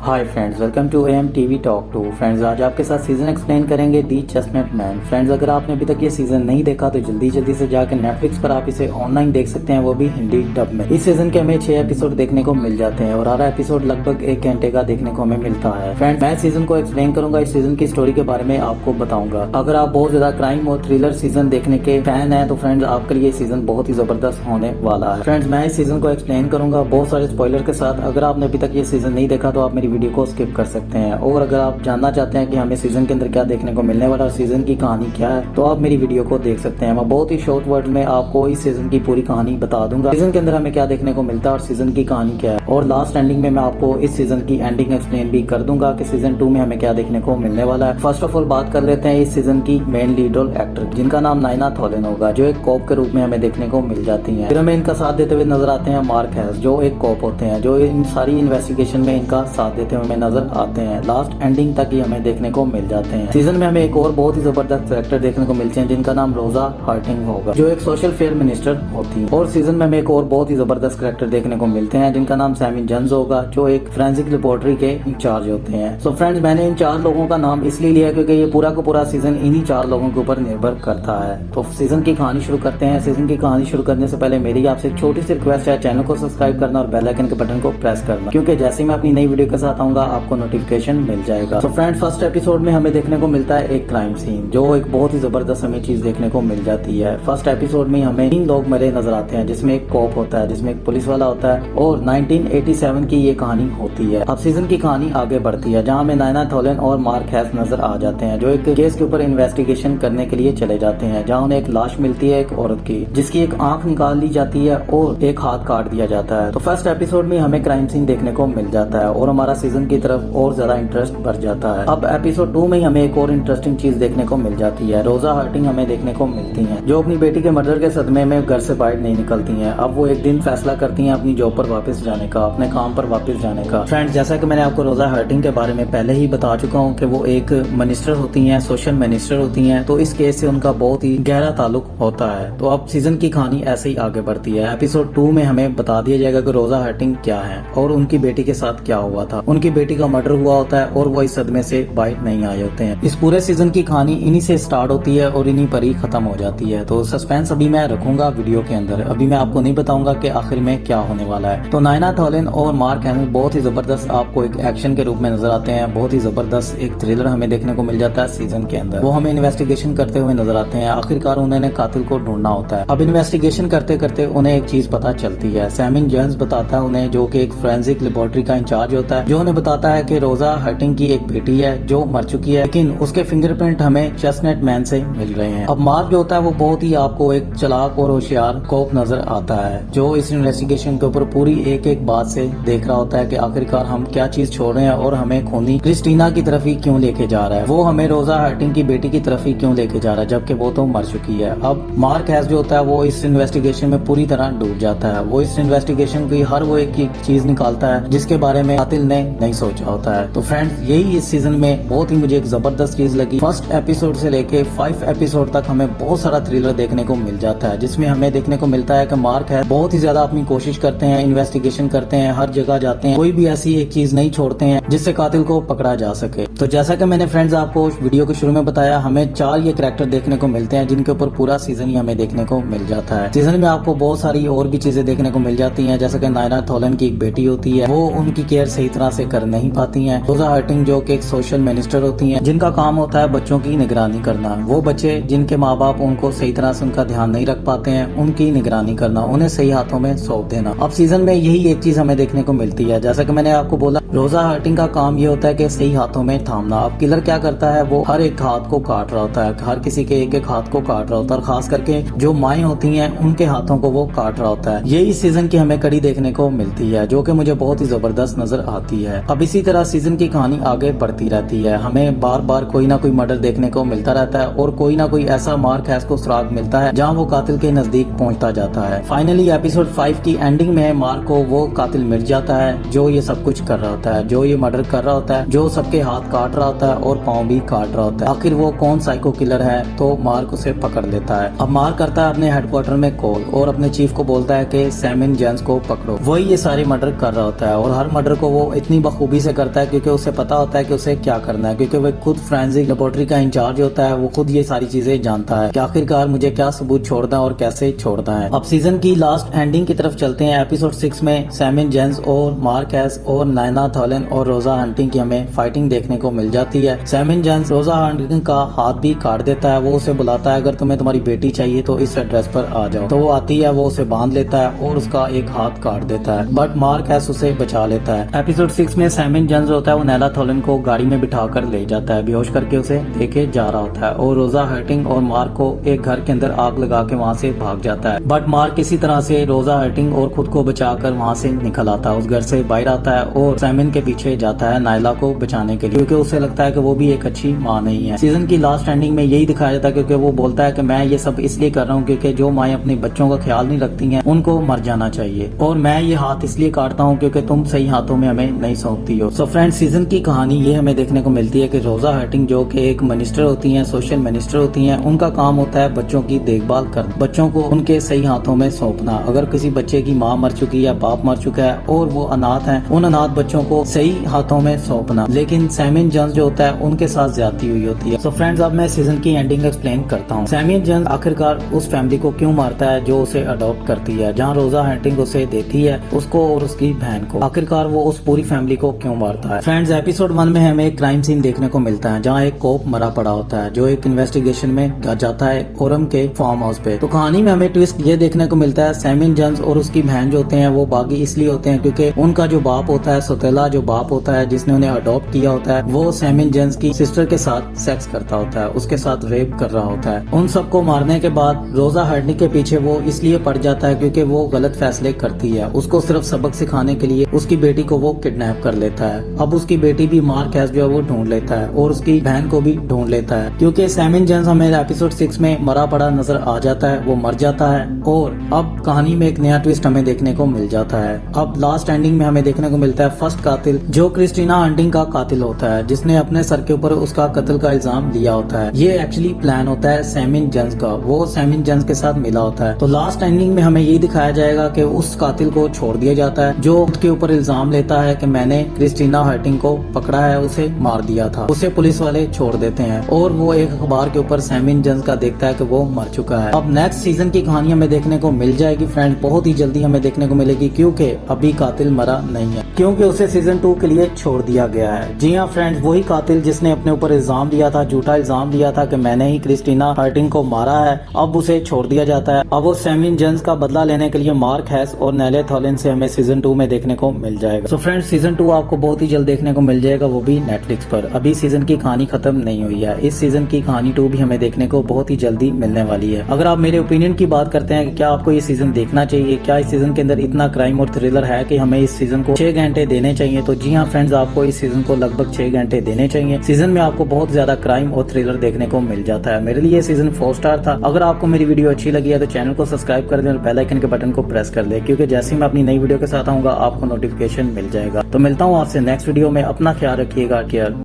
Hi friends, welcome to M TV talk two. Friends, आज आपके साथ सीजन एक्सप्लेन करेंगे दी चेस्टनट मैन। फ्रेंड्स, अगर आपने अभी तक ये सीजन नहीं देखा तो जल्दी से जाकर नेटफ्लिक्स पर आप इसे ऑनलाइन देख सकते हैं, वो भी हिंदी डब में। इस सीजन के हमें 6 एपिसोड देखने को मिल जाते हैं और हर एपिसोड लगभग 1 घंटे का देखने को हमें मिलता है। फ्रेंड्स, मैं सीजन को एक्सप्लेन करूंगा, इस सीजन की स्टोरी के बारे में आपको बताऊंगा। अगर आप बहुत ज्यादा क्राइम और थ्रिलर सीजन देखने के फैन है तो फ्रेंड्स आपके लिए सीजन बहुत ही जबरदस्त होने वाला है। फ्रेंड्स, मैं इस सीजन को एक्सप्लेन करूंगा बहुत सारे स्पॉइलर के साथ। अगर आपने अभी तक ये सीजन नहीं देखा तो आप मेरी वीडियो को स्किप कर सकते हैं, और अगर आप जानना चाहते हैं कि हमें सीजन के अंदर क्या देखने को मिलने वाला है और सीजन की कहानी क्या है तो आप मेरी वीडियो को देख सकते हैं। मैं बहुत ही शॉर्ट वर्ड में आपको इस सीजन की पूरी कहानी बता दूंगा, सीजन के अंदर हमें क्या देखने को मिलता है और सीजन की कहानी क्या है, और लास्ट एंडिंग में मैं आपको इस सीजन की एंडिंग एक्सप्लेन भी कर दूंगा कि सीजन 2 में हमें क्या देखने को मिलने वाला है। फर्स्ट ऑफ ऑल बात कर लेते हैं इस सीजन की मेन लीड रोल एक्टर, जिनका नाम नायना थॉलन होगा, जो एक कॉप के रूप में हमें देखने को मिल जाती है। फिर हमें इनका साथ देते हुए नजर आते हैं मार्क हैस, जो एक कॉप होते हैं, जो इन सारी इन्वेस्टिगेशन में इनका साथ देते हुए हमें नजर आते हैं। लास्ट एंडिंग तक ही हमें देखने को मिल जाते हैं। सीजन में हमें एक और बहुत ही जबरदस्त कैरेक्टर देखने को मिलते हैं, जिनका नाम रोजा हार्टिंग होगा, जो एक सोशल फेयर मिनिस्टर होती है। और सीजन में हमें एक और बहुत ही जबरदस्त कैरेक्टर देखने को मिलते हैं, जिनका नाम सैमिन जेन्स होगा, जो एक फोरेंसिक लेबोरेटरी के इंचार्ज होते हैं। सो फ्रेंड्स, मैंने इन 4 लोगों का नाम इसलिए लिया क्योंकि ये पूरा का पूरा सीजन इन्हीं 4 लोगों के ऊपर निर्भर करता है। तो सीजन की कहानी शुरू करते हैं। सीजन की कहानी शुरू करने से पहले मेरी आपसे एक छोटी सी रिक्वेस्ट है, चैनल को सब्सक्राइब करना और बेल आइकन के बटन को प्रेस करना, क्योंकि जैसे ही मैं अपनी नई वीडियो के साथ आऊंगा आपको नोटिफिकेशन मिल जाएगा। तो फ्रेंड्स, फर्स्ट एपिसोड में हमें देखने को मिलता है एक क्राइम सीन, जो एक बहुत ही जबरदस्त हमें चीज देखने को मिल जाती है। फर्स्ट एपिसोड में हमें 3 लोग मरे नजर आते हैं, जिसमें एक कॉप होता है, जिसमें एक पुलिस वाला होता है, और 1987 की ये कहानी होती है। अब सीजन की कहानी आगे बढ़ती है, जहाँ हमें नायना थॉलन और मार्क हैस नजर आ जाते हैं, जो एक केस के ऊपर इन्वेस्टिगेशन करने के लिए चले जाते हैं, जहाँ उन्हें एक लाश मिलती है एक औरत की, जिसकी एक आंख निकाल ली जाती है और एक हाथ काट दिया जाता है। तो फर्स्ट एपिसोड में हमें क्राइम सीन देखने को मिल जाता है और हमारा सीजन की तरफ और ज्यादा इंटरेस्ट बढ़ जाता है। अब एपिसोड 2 में हमें एक और इंटरेस्टिंग चीज देखने को मिल जाती है। रोजा हार्टिंग हमें देखने को मिलती हैं, जो अपनी बेटी के मर्डर के सदमे में घर से बाहर नहीं निकलती हैं। अब वो एक दिन फैसला करती हैं अपनी जॉब पर वापस जाने का, अपने काम पर वापस जाने का। फ्रेंड्स, जैसा कि मैंने आपको रोजा हार्टिंग के बारे में पहले ही बता चुका हूँ कि वो एक मिनिस्टर होती हैं, सोशल मिनिस्टर होती हैं, तो इस केस से उनका बहुत ही गहरा ताल्लुक होता है। तो अब सीजन की कहानी ऐसे ही आगे बढ़ती है। एपिसोड 2 में हमें बता दिया जाएगा कि रोजा हार्टिंग क्या है और उनकी बेटी के साथ क्या हुआ था। उनकी बेटी का मर्डर हुआ होता है और वो इस सदमे से बाहर नहीं आए होते हैं। इस पूरे सीजन की कहानी इन्हीं से स्टार्ट होती है और इन्हीं पर ही खत्म हो जाती है। तो सस्पेंस अभी मैं रखूंगा वीडियो के अंदर, अभी मैं आपको नहीं बताऊंगा कि आखिर में क्या होने वाला है। तो नायना थॉलन और मार्क हैस बहुत ही जबरदस्त आपको एक एक्शन के रूप में नजर आते हैं। बहुत ही जबरदस्त एक थ्रिलर हमें देखने को मिल जाता है सीजन के अंदर। वो हमें इन्वेस्टिगेशन करते हुए नजर आते हैं। आखिरकार उन्होंने कातिल को ढूंढना होता है। अब इन्वेस्टिगेशन करते करते उन्हें एक चीज पता चलती है। सैमिन जेन्स बताता है उन्हें, जो कि एक फोरेंसिक लेबोरेटरी का इंचार्ज होता है, जो उन्हें बताता है कि रोजा हार्टिंग की एक बेटी है जो मर चुकी है, लेकिन उसके फिंगरप्रिंट हमें चेस्टनट मैन से मिल रहे हैं। अब मार्क जो होता है वो बहुत ही आपको एक चालाक और होशियार कॉप नजर आता है, जो इस इन्वेस्टिगेशन के ऊपर पूरी एक एक बात से देख रहा होता है कि आखिरकार हम क्या चीज छोड़ रहे हैं और हमें खूनी क्रिस्टीना की तरफ ही क्यों लेके जा रहा है, वो हमें रोजा हार्टिंग की बेटी की तरफ ही क्यों लेके जा रहा है, जबकि वो तो मर चुकी है। अब मार्क हैस जो होता है वो इस इन्वेस्टिगेशन में पूरी तरह डूब जाता है। वो इस इन्वेस्टिगेशन की हर वो एक चीज निकालता है जिसके बारे में कातिल ने नहीं सोचा होता है। तो फ्रेंड्स, यही इस सीजन में बहुत ही मुझे एक जबरदस्त चीज लगी। फर्स्ट एपिसोड से लेके 5 एपिसोड तक हमें बहुत सारा थ्रिलर देखने को मिल जाता है, जिसमें हमें देखने को मिलता है कि मार्क है बहुत ही ज्यादा अपनी कोशिश करते हैं, इन्वेस्टिगेशन करते हैं, हर जगह जाते हैं, कोई भी ऐसी एक चीज नहीं छोड़ते हैं जिससे कातिल को पकड़ा जा सके। तो जैसा कि मैंने फ्रेंड्स आपको वीडियो के शुरू में बताया, हमें 4 ये कैरेक्टर देखने को मिलते हैं, जिनके ऊपर पूरा सीजन ही हमें देखने को मिल जाता है। सीजन में आपको बहुत सारी और भी चीजें देखने को मिल जाती हैं, जैसे कि नायना थॉलन की एक बेटी होती है, वो उनकी केयर सही तरह से कर नहीं पाती हैं। रोजा हार्टिंग जो कि एक सोशल मिनिस्टर होती हैं, जिनका काम होता है बच्चों की निगरानी करना। वो बच्चे जिनके माँ बाप उनको सही तरह से उनका ध्यान नहीं रख पाते हैं, उनकी निगरानी करना, उन्हें सही हाथों में सौंप देना। अब सीजन में यही एक चीज हमें देखने को मिलती है। जैसा कि मैंने आपको बोला, रोजा हार्टिंग का काम ये होता है कि सही हाथों में थामना। अब किलर क्या करता है, वो हर एक हाथ को काट रहा होता है, हर किसी के एक एक हाथ को काट रहा होता है, और खास करके जो माएँ होती हैं उनके हाथों को वो काट रहा होता है। ये इस सीजन की हमें कड़ी देखने को मिलती है, जो कि मुझे बहुत ही जबरदस्त नजर आती है। अब इसी तरह सीजन की कहानी आगे बढ़ती रहती है। हमें बार बार कोई ना कोई मर्डर देखने को मिलता रहता है और कोई ना कोई ऐसा मार्क हैस को सुराग मिलता है जहाँ वो कातिल के नजदीक पहुँचता जाता है। फाइनली एपिसोड 5 की एंडिंग में मार्क को वो कातिल मिल जाता है जो ये सब कुछ कर रहा होता है, जो ये मर्डर कर रहा होता है, जो सबके हाथ काट रहा होता है और पाँव भी काट रहा होता है। आखिर वो कौन साइको किलर है, तो मार्क उसे पकड़ लेता है। अब मार्क करता है अपने हेडक्वार्टर में कॉल और अपने चीफ को बोलता है कि सैमिन जेन्स को पकड़ो। वही ये सारे मर्डर कर रहा होता है और हर मर्डर को वो इतनी बखूबी से करता है क्योंकि उसे पता होता है कि उसे क्या करना है, क्योंकि वह खुद फोरेंसिक लेबोरेटरी का इंचार्ज होता है। वो खुद ये सारी चीजें जानता है कि आखिरकार मुझे क्या सबूत छोड़ना है और कैसे छोड़ना है। अब सीजन की लास्ट एंडिंग की तरफ चलते हैं। एपिसोड 6 में सैमिन जेंस और मार्क हैस और नायना थॉलन और रोजा हंटिंग की हमें फाइटिंग देखने को मिल जाती है। सैमिन जेंस रोजा हंटिंग का हाथ भी काट देता है। वो उसे बुलाता है, अगर तुम्हें तुम्हारी बेटी चाहिए तो इस एड्रेस पर आ जाओ। तो वो आती है, वो उसे बांध लेता है और उसका एक हाथ काट देता है, बट मार्क हैस उसे बचा लेता है। एपिसोड 6 में सैमिन जेंस होता है वो नायना थॉलन को गाड़ी में बिठा कर ले जाता है, बेहोश करके उसे लेके जा रहा होता है और रोजा हंटिंग और मार्क को एक घर के अंदर आग लगा के वहाँ से भाग जाता है। बट मार्क किसी तरह से रोजा हंटिंग और खुद को बचाकर वहाँ से निकल आता है, उस घर से बाहर आता है और सैमिन के पीछे जाता है नायला को बचाने के लिए, क्योंकि उसे लगता है कि वो भी एक अच्छी माँ नहीं है। सीजन की लास्ट एंडिंग में यही दिखाया जाता है, क्योंकि वो बोलता है कि मैं ये सब इसलिए कर रहा हूँ क्योंकि जो माएँ अपने बच्चों का ख्याल नहीं रखती हैं उनको मर जाना चाहिए, और मैं ये हाथ इसलिए काटता हूँ क्योंकि तुम सही हाथों में हमें नहीं सौंपती हो। सो फ्रेंड्स, सीजन की कहानी ये हमें देखने को मिलती है कि रोजा हंटिंग जो कि एक मिनिस्टर होती हैं, सोशल मिनिस्टर होती हैं, उनका काम होता है बच्चों की देखभाल करना, बच्चों को उनके सही हाथों में सौंपना। अगर किसी बच्चे की माँ मर चुकी है या बाप मर चुका है और वो अनाथ हैं, उन अनाथ बच्चों को सही हाथों में सौंपना। लेकिन सैमिन जेंस जो होता है उनके साथ ज्यादती हुई होती है। सो फ्रेंड्स, अब मैं सीजन की एंडिंग एक्सप्लेन करता हूँ। सैमिन जेंस आखिरकार उस फैमिली को क्यों मारता है जो उसे अडॉप्ट करती है, जहाँ रोजा हंटिंग उसे देती है, उसको और उसकी बहन को। आखिरकार वो उस पूरी फैमिली को क्यों मारता है? फ्रेंड्स, एपिसोड 1 में हमें एक क्राइम सीन देखने को मिलता है, जहाँ एक कोप मरा पड़ा होता है जो एक इन्वेस्टिगेशन में जाता है ओरम के फार्म हाउस पे। तो कहानी में हमें ट्विस्ट ये देखने को मिलता है, सैमिन जेंस और उसकी बहन जो होते हैं वो बागी इसलिए होते हैं क्योंकि उनका जो बाप होता है, सोतेला जो बाप होता है जिसने उन्हें अडॉप्ट किया होता है, वो सैमिन जेंस की सिस्टर के साथ सेक्स करता होता है, उसके साथ रेप कर रहा होता है। उन सबको मारने के बाद रोजा हंटिंग के पीछे वो इसलिए पड़ जाता है क्योंकि वो गलत फैसले करती है। उसको सिर्फ सबक सिखाने के लिए उसकी बेटी को वो किडनैप कर लेता है। अब उसकी बेटी भी मार्क हैस जो है वो ढूंढ लेता है और उसकी बहन को भी ढूंढ लेता है, क्योंकि सैमिन जेंस हमें एपिसोड 6 में मरा पड़ा नजर आ जाता है, वो मर जाता है। और अब कहानी में एक नया ट्विस्ट हमें देखने को मिल जाता है। अब लास्ट एंडिंग में हमें देखने को मिलता है फर्स्ट कातिल जो क्रिस्टीना हंटिंग का कातिल होता है, जिसने अपने सर के ऊपर उसका कत्ल का इल्जाम लिया होता है। ये एक्चुअली प्लान होता है सैमिन जेंस का, वो सैमिन जेंस के साथ मिला होता है। तो लास्ट एंडिंग में हमें यही दिखाया जाएगा कि उस कातिल को छोड़ दिया जाता है जो उसके ऊपर इल्जाम लेता है कि मैंने क्रिस्टीना हंटिंग को पकड़ा है, उसे मार दिया था। उसे पुलिस वाले छोड़ देते हैं और वो एक अखबार के ऊपर सैमिन जेंस का देखता है कि वो मर चुका है। अब नेक्स्ट सीजन की कहानी हमें देखने को मिल जाएगी फ्रेंड्स, बहुत ही जल्दी हमें देखने को मिलेगी, क्योंकि अभी कातिल मरा नहीं है, क्योंकि उसे सीजन 2 के लिए छोड़ दिया गया है। जी हाँ फ्रेंड्स, वही कातिल जिसने अपने ऊपर इल्जाम लिया था, झूठा इल्जाम लिया था कि मैंने ही क्रिस्टीना हंटिंग को मारा है, अब उसे छोड़ दिया जाता है। अब वो सैमिन जेंस का बदला लेने के लिए मार्क हैस और नायला थॉलन से हमें सीजन 2 में देखने को मिल जाएगा। सो फ्रेंड्स, सीजन 2 आपको बहुत ही जल्द देखने को मिल जाएगा, वो भी नेटफ्लिक्स पर। अभी सीजन की कहानी खत्म नहीं हुई है, इस सीजन की कहानी 2 भी हमें देखने को बहुत ही जल्दी मिलने वाली है। अगर आप मेरे ओपिनियन की बात करते हैं कि क्या आपको ये सीजन देखना चाहिए, क्या इस सीजन के अंदर इतना क्राइम और थ्रिलर है कि हमें इस सीजन को 6 घंटे देने चाहिए, तो जी हाँ फ्रेंड्स, आपको इस सीजन को लगभग 6 घंटे देने चाहिए। सीजन में आपको बहुत ज्यादा क्राइम और थ्रिलर देखने को मिल जाता है। मेरे लिए सीजन 4 स्टार था। अगर आपको मेरी वीडियो अच्छी लगी है तो चैनल को सब्सक्राइब कर दें और बेल आइकन के बटन को प्रेस कर दें, क्योंकि जैसे ही मैं अपनी नई वीडियो के साथ आऊंगा आपको नोटिफिकेशन मिल जाएगा। तो मिलता हूँ आपसे नेक्स्ट वीडियो में, अपना ख्याल रखिएगा। केयर।